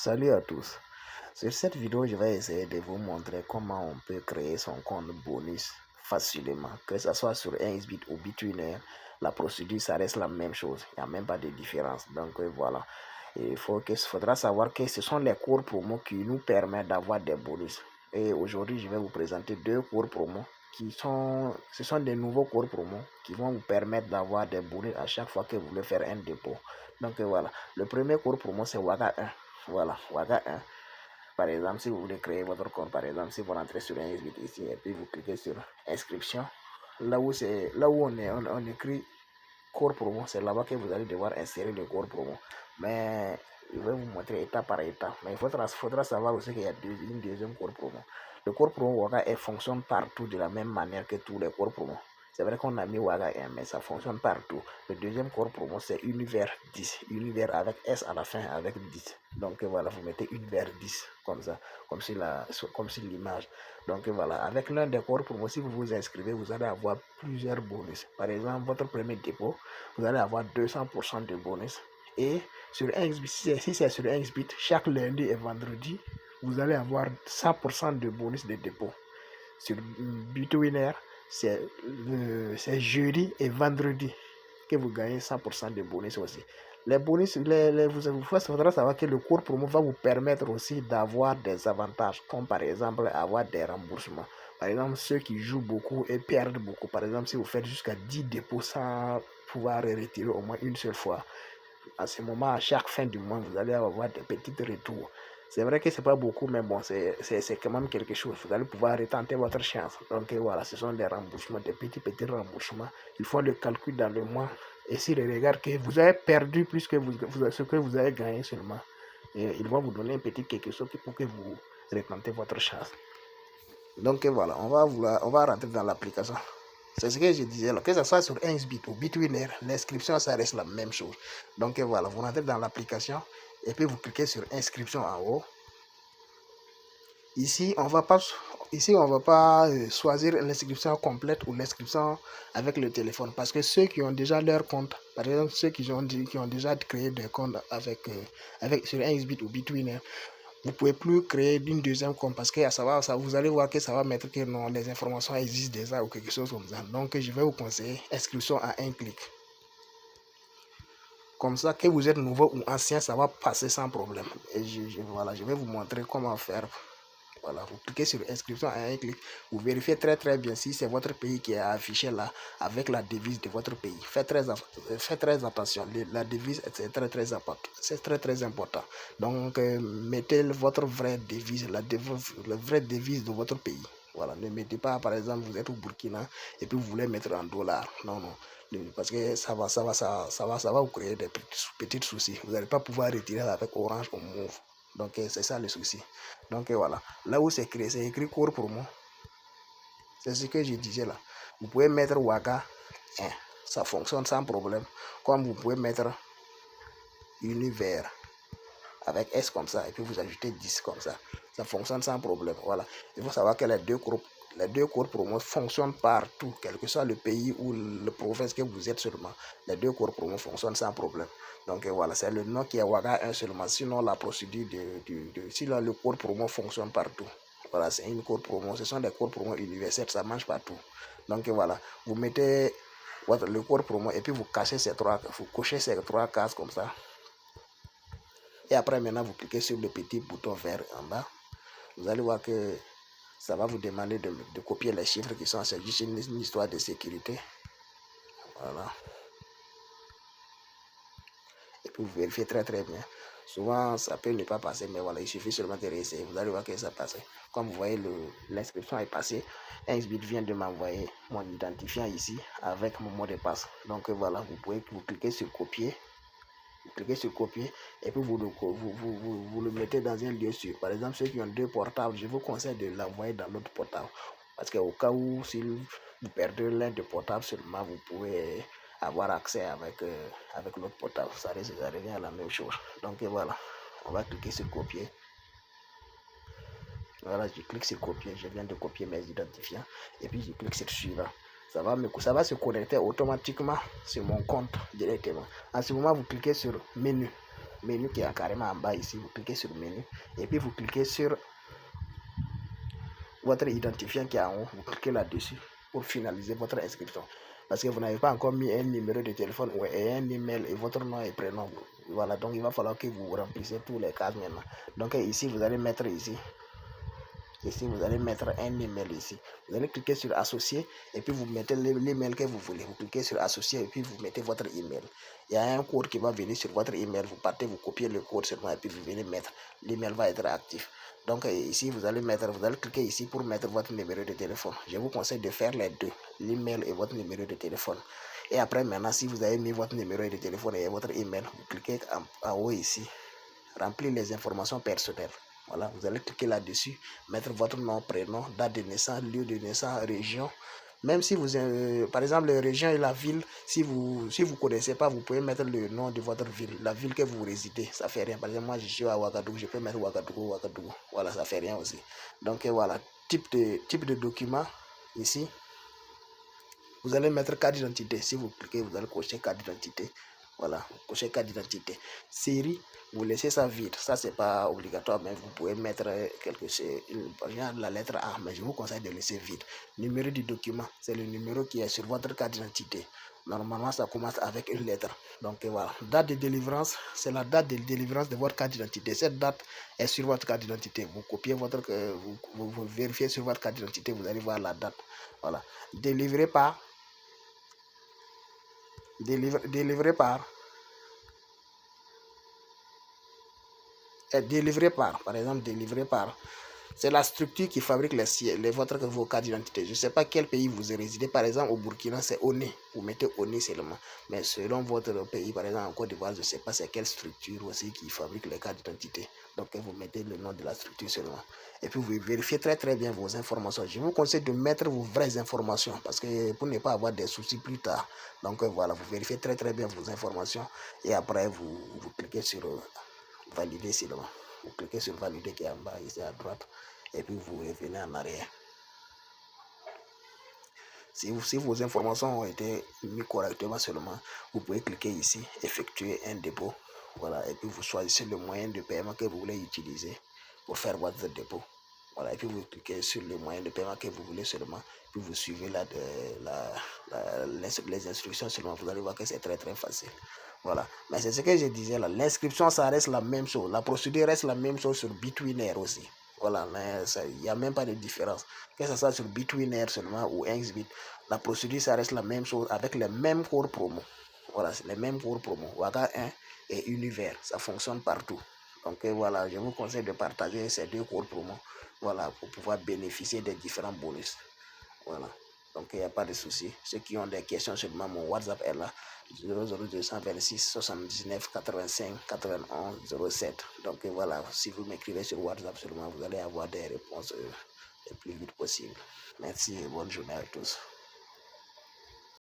Salut à tous. Sur cette vidéo, je vais essayer de vous montrer comment on peut créer son compte bonus facilement. Que ce soit sur 1xBit ou Bitwiner, la procédure, ça reste la même chose. Il n'y a même pas de différence. Donc voilà. Il faudra savoir que ce sont les cours promo qui nous permettent d'avoir des bonus. Et aujourd'hui, je vais vous présenter deux cours promo ce sont des nouveaux cours promo qui vont vous permettre d'avoir des bonus à chaque fois que vous voulez faire un dépôt. Donc voilà. Le premier cours promo, c'est Waga 1. Voilà, Waga 1. Par exemple, si vous voulez créer votre compte, par exemple, si vous rentrez sur un XBit ici et puis vous cliquez sur inscription, là où on écrit cours promo, c'est là-bas que vous allez devoir insérer le cours promo. Mais je vais vous montrer étape par étape. Mais il faudra savoir aussi qu'il y a une deuxième cours promo. Le cours promo Waga fonctionne partout de la même manière que tous les cours promo. C'est vrai qu'on a mis Waga 1, mais ça fonctionne partout. Le deuxième cours promo, c'est Univers 10. Univers avec S à la fin, avec 10. Donc voilà, vous mettez Univers 10, comme ça, comme si l'image. Donc voilà, avec l'un des cours promo, si vous vous inscrivez, vous allez avoir plusieurs bonus. Par exemple, votre premier dépôt, vous allez avoir 200% de bonus. Et sur 1xBit, si c'est sur 1xBit, chaque lundi et vendredi, vous allez avoir 100% de bonus de dépôt. Sur Bitwiner, c'est jeudi et vendredi que vous gagnez 100% de bonus aussi. Les bonus, vous faudra savoir que le cours promo va vous permettre aussi d'avoir des avantages, comme par exemple avoir des remboursements. Par exemple, ceux qui jouent beaucoup et perdent beaucoup. Par exemple, si vous faites jusqu'à 10 dépôts sans pouvoir retirer au moins une seule fois, à ce moment, à chaque fin du mois, vous allez avoir des petits retours. C'est vrai que c'est pas beaucoup, mais bon, c'est quand même quelque chose. Vous allez pouvoir retenter votre chance. Donc voilà, ce sont des remboursements, des petits remboursements. Ils font le calcul dans le mois. Et s'ils regardent que vous avez perdu plus que ce que vous avez gagné seulement, et ils vont vous donner un petit quelque chose pour que vous retentez votre chance. Donc voilà, on va rentrer dans l'application. C'est ce que je disais là, que ce soit sur 1xBit ou Bitwiner, l'inscription ça reste la même chose. Donc voilà, vous rentrez dans l'application et puis vous cliquez sur inscription en haut. Ici, on va pas choisir l'inscription complète ou l'inscription avec le téléphone parce que ceux qui ont déjà leur compte, par exemple ceux qui ont déjà créé des comptes sur 1xBit ou Bitwiner, vous pouvez plus créer une deuxième compte parce que vous allez voir que ça va mettre que non, les informations existent déjà ou quelque chose comme ça. Donc je vais vous conseiller inscription à un clic. Comme ça, que vous êtes nouveau ou ancien, ça va passer sans problème. Et voilà, je vais vous montrer comment faire. Voilà, vous cliquez sur inscription à un clic. Vous vérifiez très bien si c'est votre pays qui est affiché là avec la devise de votre pays. Faites très attention. La devise c'est très important. Donc mettez votre vraie devise, la vraie devise de votre pays. Voilà, ne mettez pas par exemple vous êtes au Burkina et puis vous voulez mettre en dollars. Non. Parce que ça va vous créer des petits soucis. Vous n'allez pas pouvoir retirer avec Orange ou Move. Donc c'est ça le souci. Donc voilà, là où c'est écrit cours promo, c'est ce que je disais là. Vous pouvez mettre Waga 1, ça fonctionne sans problème. Comme vous pouvez mettre Univers avec S comme ça et puis vous ajoutez 10 comme ça fonctionne sans problème. Voilà, il faut savoir que les deux cours promo fonctionnent partout, quel que soit le pays ou le province que vous êtes seulement. Les deux cours promo fonctionnent sans problème. Donc voilà, c'est le nom qui est Waga 1 seulement. Sinon, la procédure sinon le cours promo fonctionne partout. Voilà, c'est une cours promo. Ce sont des cours promo universels, ça marche partout. Donc voilà, vous mettez le cours promo et puis vous cochez ces trois cases comme ça. Et après, maintenant, vous cliquez sur le petit bouton vert en bas. Vous allez voir que ça va vous demander de copier les chiffres qui sont. C'est juste une histoire de sécurité. Voilà. Et puis vous vérifiez très bien. Souvent, ça peut ne pas passer, mais voilà, il suffit seulement de réessayer. Vous allez voir que ça passe. Comme vous voyez, l'inscription est passée. 1xBit vient de m'envoyer mon identifiant ici avec mon mot de passe. Donc voilà, vous cliquez sur copier. Vous cliquez sur copier et puis vous le mettez dans un lieu sûr. Par exemple, ceux qui ont deux portables, je vous conseille de l'envoyer dans l'autre portable. Parce qu'au cas où, si vous perdez l'un des portables seulement, vous pouvez avoir accès avec l'autre portable. Ça revient à la même chose. Donc voilà, on va cliquer sur copier. Voilà, je clique sur copier. Je viens de copier mes identifiants. Et puis je clique sur suivant. Ça va se connecter automatiquement sur mon compte directement. À ce moment, vous cliquez sur menu. menu qui est carrément en bas ici. Vous cliquez sur menu et puis vous cliquez sur votre identifiant qui est en haut. Vous cliquez là-dessus pour finaliser votre inscription. Parce que vous n'avez pas encore mis un numéro de téléphone ou un email et votre nom et prénom. Voilà, donc il va falloir que vous remplissiez tous les cases maintenant. Donc ici, vous allez mettre ici. Ici, vous allez mettre un email ici. Vous allez cliquer sur associer et puis vous mettez l'email que vous voulez. Vous cliquez sur associer et puis vous mettez votre email. Il y a un code qui va venir sur votre email. Vous partez, vous copiez le code seulement et puis vous venez mettre. L'email va être actif. Donc ici, vous allez cliquer ici pour mettre votre numéro de téléphone. Je vous conseille de faire les deux, l'email et votre numéro de téléphone. Et après, maintenant, si vous avez mis votre numéro de téléphone et votre email, vous cliquez en haut ici, remplir les informations personnelles. Voilà, vous allez cliquer là-dessus, mettre votre nom, prénom, date de naissance, lieu de naissance, région. Même si vous, par exemple, la région et la ville, si vous connaissez pas, vous pouvez mettre le nom de votre ville, la ville que vous résidez, ça fait rien. Par exemple, moi je suis à Ouagadougou, je peux mettre Ouagadougou. Voilà, ça fait rien aussi. Donc voilà, type de document ici. Vous allez mettre carte d'identité. Si vous cliquez, vous allez cocher carte d'identité. Voilà, cocher carte d'identité. Série, vous laissez ça vide. Ça, c'est pas obligatoire, mais vous pouvez mettre quelque chose, la lettre A, mais je vous conseille de laisser vide. Numéro du document, c'est le numéro qui est sur votre carte d'identité. Normalement, ça commence avec une lettre. Donc voilà. Date de délivrance, c'est la date de délivrance de votre carte d'identité. Cette date est sur votre carte d'identité. Vous copiez vous vérifiez sur votre carte d'identité, vous allez voir la date. Voilà. Délivré par délivré par exemple, délivré par, c'est la structure qui fabrique vos cartes d'identité. Je ne sais pas quel pays vous résidez. Par exemple, au Burkina, c'est ONI. Vous mettez ONI seulement. Mais selon votre pays, par exemple, en Côte d'Ivoire, je ne sais pas c'est quelle structure aussi qui fabrique les cartes d'identité. Donc, vous mettez le nom de la structure seulement. Et puis, vous vérifiez très bien vos informations. Je vous conseille de mettre vos vraies informations parce que pour ne pas avoir des soucis plus tard. Donc, voilà, vous vérifiez très bien vos informations. Et après, vous cliquez sur valider seulement. Vous cliquez sur valider qui est en bas ici à droite et puis vous revenez en arrière. Si vos informations ont été mises correctement seulement, vous pouvez cliquer ici, effectuer un dépôt. Voilà, et puis vous choisissez le moyen de paiement que vous voulez utiliser pour faire votre dépôt. Voilà, et puis vous cliquez sur le moyen de paiement que vous voulez seulement, puis vous suivez les instructions seulement. Vous allez voir que c'est très facile. Voilà, mais c'est ce que je disais là, l'inscription ça reste la même chose, la procédure reste la même chose sur Bitwiner aussi. Voilà, il n'y a même pas de différence. Que ce soit sur Bitwiner seulement ou Xbit, la procédure ça reste la même chose avec les mêmes codes promo. Voilà, c'est les mêmes codes promo. Waga 1 et Univers, ça fonctionne partout. Donc voilà, je vous conseille de partager ces deux codes promo. Voilà, pour pouvoir bénéficier des différents bonus. Voilà. Donc il n'y a pas de souci. Ceux qui ont des questions seulement, mon WhatsApp est là. 00226 79 85 91 07. Donc voilà, si vous m'écrivez sur WhatsApp seulement, vous allez avoir des réponses le plus vite possible. Merci et bonne journée à tous.